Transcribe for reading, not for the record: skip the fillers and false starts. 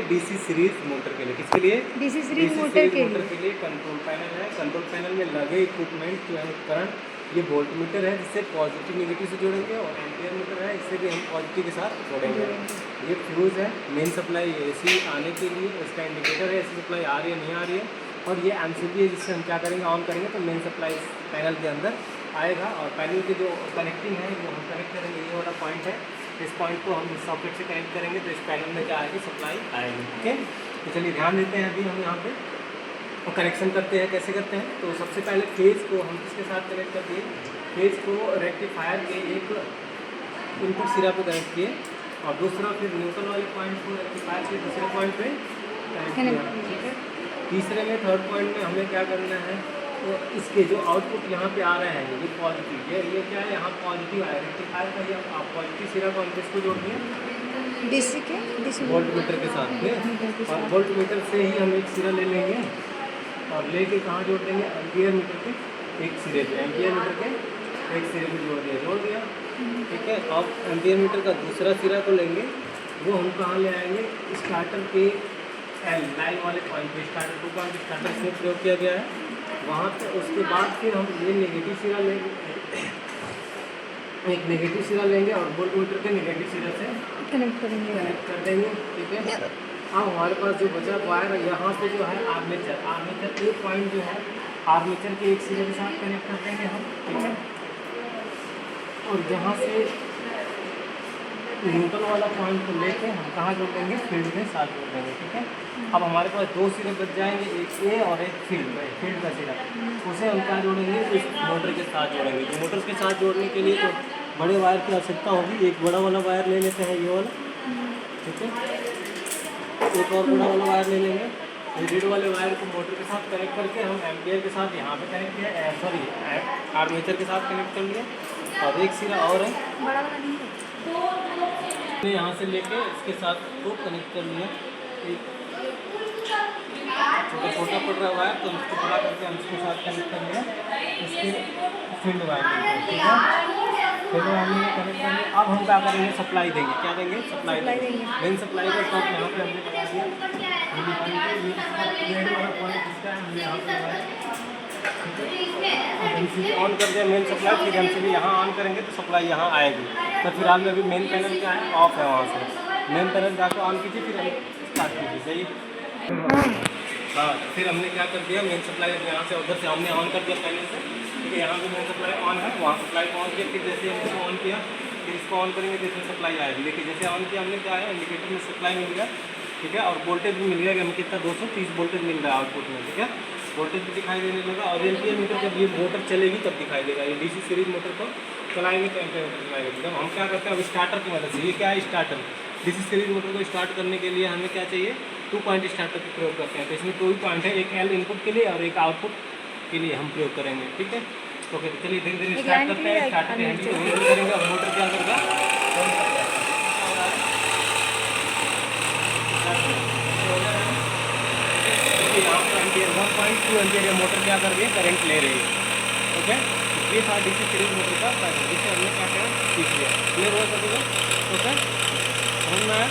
DC series motor के लिए। किसके लिए? डीसी सीरीज मोटर के लिए कंट्रोल पैनल है। कंट्रोल पैनल में लगे इक्विपमेंट जो है उपकरण, ये वोल्ट मीटर है जिससे पॉजिटिव नेगेटिव से जोड़ेंगे, और एम्पियर मीटर है इससे भी हम पॉजिटिव के साथ जोड़ेंगे। ये फ्यूज़ है, मेन सप्लाई एसी आने के लिए, इसका इंडिकेटर है एसी सप्लाई आ रही है नहीं आ रही है, और ये एमसीबी है जिससे हम क्या करेंगे, ऑन करेंगे तो मेन सप्लाई पैनल के अंदर आएगा, और पैनल के जो कनेक्टिंग है वो हम कनेक्ट करेंगे, ये वाला पॉइंट है, इस पॉइंट को हम इस सॉकेट से कनेक्ट करेंगे तो इस पैनल में क्या आएगी, सप्लाई आएगी। ठीक है, तो चलिए ध्यान देते हैं अभी हम यहाँ पे और कनेक्शन करते हैं। कैसे करते हैं, तो सबसे पहले फेज़ को हम किसके साथ कनेक्ट कर दिए, फेज़ को रेक्टिफायर के एक इनपुट सिरा पे कनेक्ट किए, और दूसरा फिर न्यूट्रल वाले पॉइंट को रेक्टिफायर के दूसरे पॉइंट पे कनेक्ट किया। ठीक है, तीसरे में थर्ड पॉइंट में हमें क्या करना है, तो इसके जो आउटपुट यहाँ पे आ रहे हैं ये पॉजिटिव, ये क्या है, यहाँ पॉजिटिव आया रेक्टिफायर का, ये आप पॉजिटिव सिरा को हम किसको जोड़ दिए, डीसी वोल्ट मीटर के साथ में, और वोल्ट मीटर से ही हम एक सिरा ले लेंगे और लेके कहाँ जोड़ देंगे, एम्पियर मीटर के एक सिरे पे, एम्पियर मीटर के एक सिरे पे जोड़ दिया। ठीक है, अब एम्पियर मीटर का दूसरा सिरा को लेंगे, वो हम कहाँ ले आएंगे, स्टार्टर के लाइन वाले पॉइंट पे, स्टार्टर टू पॉइंट स्टार्टर से प्रयोग किया गया है वहाँ पे। उसके बाद फिर हम ये नेगेटिव सिरा लेंगे, एक नेगेटिव सिरा लेंगे और वोल्ट मीटर के नेगेटिव सिरा से कनेक्ट कर देंगे। ठीक है, अब हमारे पास जो बचा वायर है यहाँ से जो है आर्मेचर एक पॉइंट जो है आर्मेचर के एक सिरे के साथ कनेक्ट कर देंगे हम। ठीक है, और जहाँ से न्यूट्रल वाला पॉइंट को लेके हम कहाँ जोड़ देंगे, फील्ड के साथ जोड़ देंगे। ठीक है, अब हमारे पास दो सिरे बच जाएंगे, एक ए और एक फील्ड का सिरा, उसे हम क्या जोड़ेंगे, इस मोटर के साथ जोड़ेंगे। तो मोटर के साथ जोड़ने के लिए तो बड़े वायर की आवश्यकता होगी, एक बड़ा वाला वायर ले लेते हैं, ये वाला। ठीक है, एक और बड़ा वाला वायर ले लेंगे, रेड वाले वायर को मोटर के साथ कनेक्ट करके हम एम्पियर के साथ यहाँ पे कनेक्ट किया, सॉरी आर्मेचर के साथ कनेक्ट कर लिया, और एक सिरा और है बड़ा वाला नहीं है, यहाँ से लेके इसके साथ को कनेक्ट कर लिया। एक छोटा पड़ रहा वायर तो उसको बड़ा करके हम इसके साथ कनेक्ट कर लिया, इसके फील्ड वायर। ठीक है, फील्ड वायर में कनेक्ट कर लिया। अब हम क्या करेंगे, सप्लाई देंगे, क्या देंगे, सप्लाई देंगे। मेन सप्लाई का स्टॉप यहाँ पे हमने लगा दिया, रेड वाला पॉइंट इसका है, हमने यहाँ पे लगाया। एमसीबी ऑन कर दिया मेन सप्लाई, फिर एमसीबी यहाँ ऑन करेंगे तो सप्लाई यहाँ आएगी। तो फिलहाल में अभी मेन पैनल क्या है, ऑफ है, वहाँ से मेन पैनल जाकर ऑन कीजिए, फिर हम स्टार्ट कीजिए। सही, हाँ, फिर हमने क्या कर दिया, मेन सप्लाई यहाँ से उधर से हमने ऑन कर दिया पैनल से। ठीक है, यहाँ भी मेन सप्लाई ऑन है, वहाँ सप्लाई को ऑन किया, फिर जैसे हमने इसको ऑन किया, फिर इसको ऑन करेंगे तो इसमें सप्लाई आएगी। देखिए जैसे ऑन किया हमने, क्या है, इंडिकेटर में सप्लाई मिल गया। ठीक है, और वोल्टेज भी मिल गया कि हमें कितना 230 वोल्टेज मिल रहा है आउटपुट में। ठीक है, वोल्टेज भी दिखाई देने लगा, और एम्पियर मीटर जब ये मोटर चलेगी तब दिखाई देगा। ये डीसी सीरीज मोटर को चलाएंगे तो एम्पियर मीटर दिखाई देगा। हम क्या करते हैं, अब स्टार्टर की मदद से, ये क्या है, स्टार्टर, डीसी सीरीज मोटर को स्टार्ट करने के लिए हमें क्या चाहिए, 2 पॉइंट स्टार्टर का प्रयोग करते हैं। तो इसमें 2 ही पॉइंट है, एक एल इनपुट के लिए और एक आउटपुट के लिए हम प्रयोग करेंगे। ठीक है, ओके, तो चलिए धीरे धीरे स्टार्ट करते हैं। स्टार्टर के हैंडल को धीरे करेंगे और मोटर क्या करेगा, यहाँ पर एम्पियर 1.2 एम्पियर मोटर क्या कर रही है, करंट ले रही है। ओके, ये था डीसी सीरीज मोटर का फायदा, जिससे हमने क्या किया, सीख लिया। क्लियर हुआ सभी को? ओके, समझ में आया?